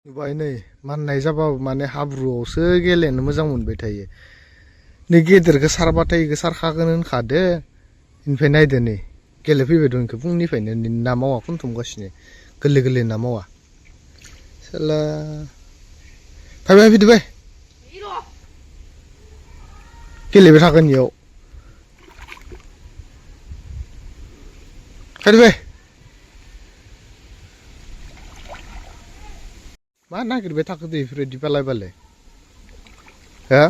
नुबाय नै माननाय जाबाबो माने हाब्रुआवसो गेलेनो मोजां मोनबाय थायो। नै गेदेरखौ सारबाथाय इखौ सारखागोन होनखादो। इनिफ्राय नायदो नै गेलेफैबाय दं इखौ फुंनिफ्रायनो ना मावा खनथुमगासिनो गोरलै गोरलै ना मावा। साला फैबाय फैदो फै गेलेबाय थागोन इयाव फैदो फै मा नागिरबाय थाखो दे बेफोरबायदि बालाय बालाय हो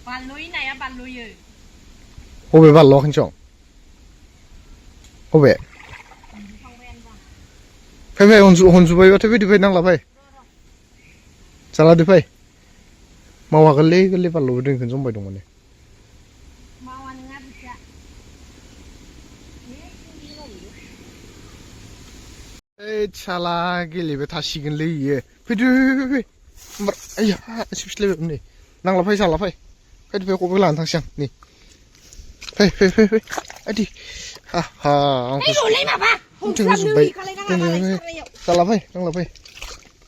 बारल'यो नाया बारल'यो बबे बारल'वाखैसं बबे फै फै हनजुबायबाथाय फैदो फै नांला फै जालादो फै मावा गोरलै गोरलै बारल'बो दों इखौनो जमबाय दं माने मावा नङा बिथिया ओइ साला गेलेबाय थासिगोनलै इयो फैदो फै होमबा आइया सिबसिलायबाय नै नांला फै साला फै फैदो फै खबाइ लानानै थांसै आं नै फै फै फै फै आदि हा हा आंखौ जोब्बाय साला फै नांला फै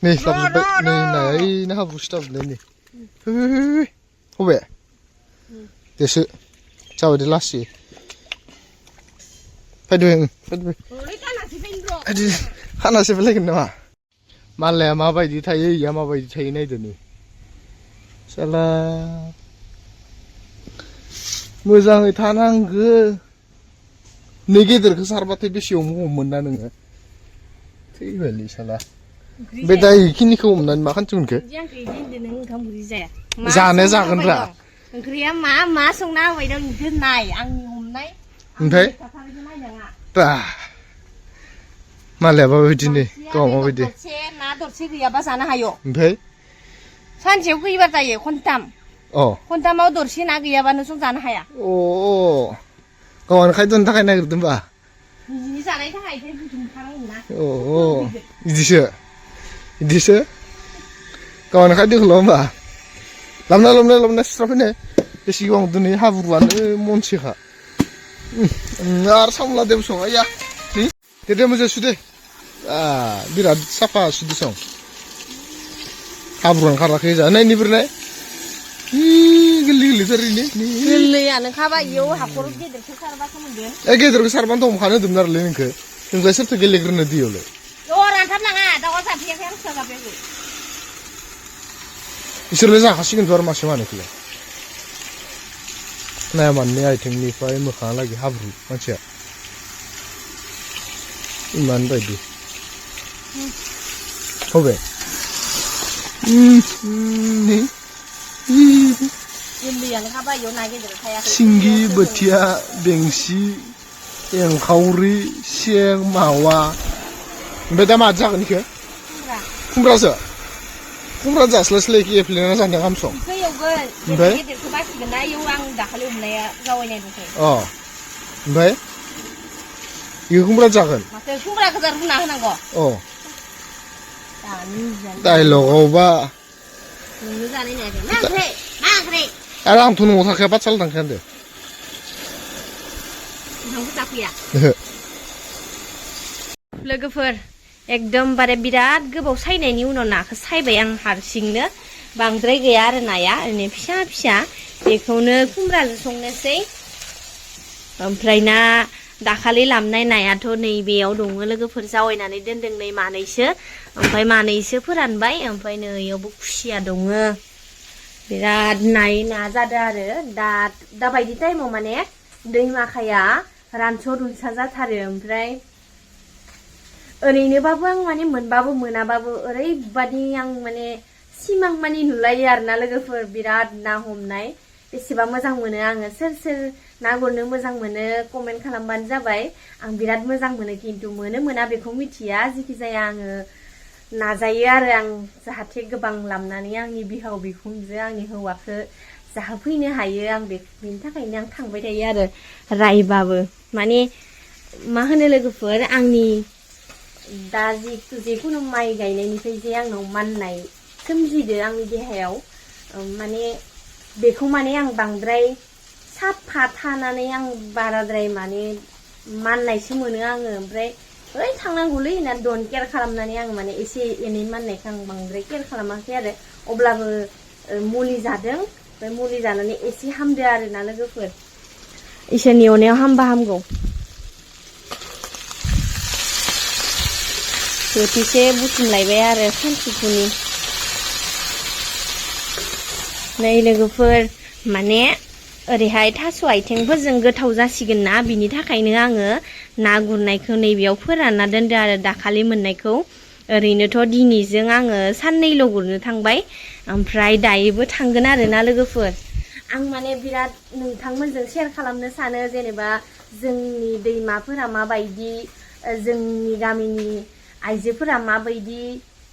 नै साबजोब्बाय नै नाया ओइनो हाब्रु सिथाबजोबनाय नै फै फै फै फै बबे देसो जाबाय दे लासै फैदो फैदो फै खानासो फैलायगोन नामा मालाया माबायदि थायो इया माबायदि थायो नायदो नै साला मोजाङै थानांगो नै गेदेरखौ सारबाथाय बेसेयाव हमोमोन ना नोङो थैबायलै साला बे दा इखिनिखौ हमनानै मा खालामनो मोनखो जानाया जागोन रा ओंख्रिया मा संना होबाय दं इखौ नाय आंनि हमनाय ओमफ्राय बा मालायाबा बिदिनो गाव माबायदि ना दरसे गैयाबा जानो हायो ओमफ्राय सानसेयाव खैबार जायो खनथामाव दरसे ना गैयाबानो जों जानो हाया अ गावआनो खायद'नि थाखाय नागिरदों होनबा निजिनि जानायनि थाखाय बुथुमखानांगोन ना अ इदिसो गावआनो खायद'खौल' होनबा लाबोना सुस्रा फैनो बेसे गोबां दिनै हाब्रुआनो मनसेखा आरो सामला देबो सं आइया दे मोजां सुदे बिराद साफा सुदो सं हाब्रुआनो खाराखै जा नायनिफ्राय गोरलै गोरलैथार ओरैनो गोरलैयानो खाबा इयाव हाखर गेदेरखौ सारबासो मोनगोन गेदेरखौ सारबानो हमखानो होदोंमोन आरोलै नोंखौ नोंलाय सोरथो गेलेग्रोनो दैयावलाय रानथाबनाङा दाउआ जाफैयाखै आं फिसा जाफैयाखै बिसोरलाय जाखासिगोनथ' आरो मासे मानैखौलाय नाया मानैनि आथिंनिफ्राय मोखाङालागै हाब्रु मानसिया इमान बायदि बबे सिंगि बोथिया बेंसि एंखावरि सें मावा ओमफ्राय दा माथो जागोन इखो खुमब्रासो खुमब्रा जास्लायस्लाय एफ्लेना जानो गाहामसं ओमफ्राय अ ओमफ्राय इखो खुमब्रा जागोन खुमब्रा गोजा रुना होनांगौ अ डाइलगावबा आरो आंथ' न'आव थाखाया पाठसाला थांखाया होनदो लोगोफोर एकदमबारे बिराद गोबाव सायनायनि उनाव नाखौ सायबाय आं हारसिंनो बांद्राय गैया आरो नाया ओरैनो फिसा फिसा बेखौनो खुमब्राजों संनोसै ओमफ्राय ना दाखालि लाबनाय नायाथ' नैबेयाव दङ लोगोफोर जावायनानै दोनदों नै मानैसो ओमफ्राय मानैसो फोरानबाय ओमफ्राय नै इयावबो खुसिया दङ बिराद ना जादों आरो दाबायदि टाइमाव माने दैमाखाया रानस' रुनसा जाथारो ओमफ्राय ओरैनोबाबो आं माने मोनबाबो मोनाबाबो ओरैबादि आं माने सिमां मानि नुलायो आरोना लोगोफोर बिराद ना हमनाय बेसेबा मोजां मोनो आङो सोर ना गुरनो मोजां मोनो कमेन्ट खालामबानो जाबाय आं बिराद मोजां मोनो खिन्थु मोनो मोना बेखौ मिथिया जेखि जाया आङो नाजायो आरो आं जाहाथे गोबां लाबनानै आंनि बिहाव बिखुनजो आंनि हौवाखौ जाहोफैनो हायो आं बेनि थाखायनो आं थांबाय थायो आरो रायबाबो माने मा होनो लोगोफोर आंनि दा जिखुनु माइ गायनायनिफ्राय जे आंनाव माननाय सोमजिदो आंनि देहायाव माने बेखौ माने आं बांद्राय साफा थानानै आं बाराद्राय माने माननायसो मोनो आङो ओमफ्राय ओइ थांनांगौलै होननानै डन केयार खालामनानै आं माने एसे एनै माननायखौ आं बांद्राय केयार खालामाखै आरो अब्लाबो मुलि जादों ओमफ्राय मुलि जानानै एसे हामदो आरोना लोगोफोर इसोरनि अननायाव हामबा हामगौ बोथिसे बुथुमलायबाय आरो सानसुफुनि नै लोगोफोर माने ओरैहाय थास' आथिंफोरजों गोथाव जासिगोन ना बिनि थाखायनो आङो ना गुरनायखौ नैबेयाव फोरानना दोनदो आरो दाखालि मोननायखौ ओरैनोथ' दिनैजों आङो साननैल' गुरनो थांबाय ओमफ्राय दायोबो थांगोन आरोना लोगोफोर आं माने बिराद नोंथांमोनजों शेयार खालामनो सानो जेनेबा जोंनि दैमाफोरा माबायदि जोंनि गामिनि आइजोफोरा माबायदि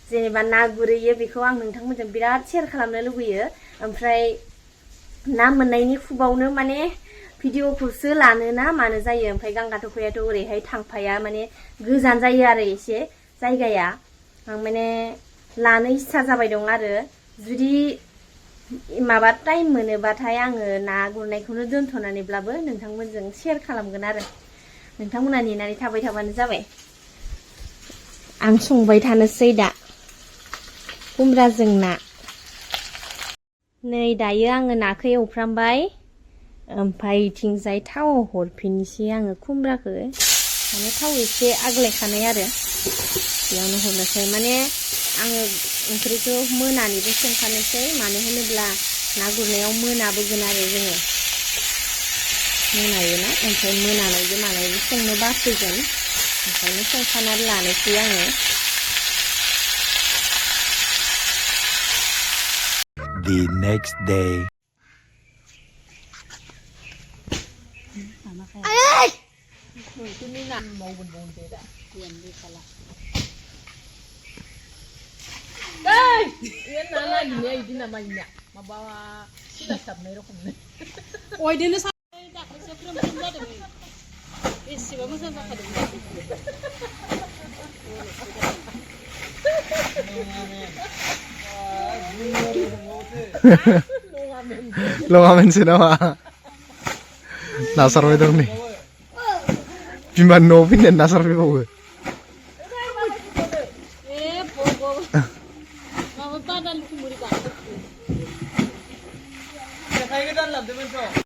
जेनेबा ना गुरहैयो बेखौ आं नोंथांमोनजों बिराद शेयार खालामनो लुबैयो ओमफ्राय ना मोननायनि खुबावनो माने भिडिअखौसो लानो ना मानो जायो ओमफ्राय गांगा थफायाथ' ओरैहाय थांफाया माने गोजान जायो आरो एसे जायगाया आं माने लानो इच्छा जाबाय दं आरो जुदि माबा टाइम मोनोबाथाय आङो ना गुरनायखौनो दोनथ'नानैब्लाबो नोंथांमोनजों शेयार खालामगोन आरो नोंथांमोना नेनानै थाबाय थाबानो जाबाय आं संबाय थानोसै दा खुमब्राजों ना नै दायो आङो नाखौ एवफ्रामबाय ओमफ्राय इथिंजाय थाव हरफिननोसै आङो खुमब्राखौ माने थाव एसे आग्लायखानाय आरो बेयावनो हरनोसै माने आङो ओंख्रिखौ मोनानिबो संखानोसै मानो होनोब्ला ना गुरनायाव मोनाबोगोन आरो जोङो मोनायोना ओमफ्राय मोनानायबो मानायबो संनो बासिगोन ओंखायनो संखानानै लानोसै आङो The next day. लङामेनसो नामा नासारबाय दं नै बिमानि न'आव फैनानै नासारफैबावो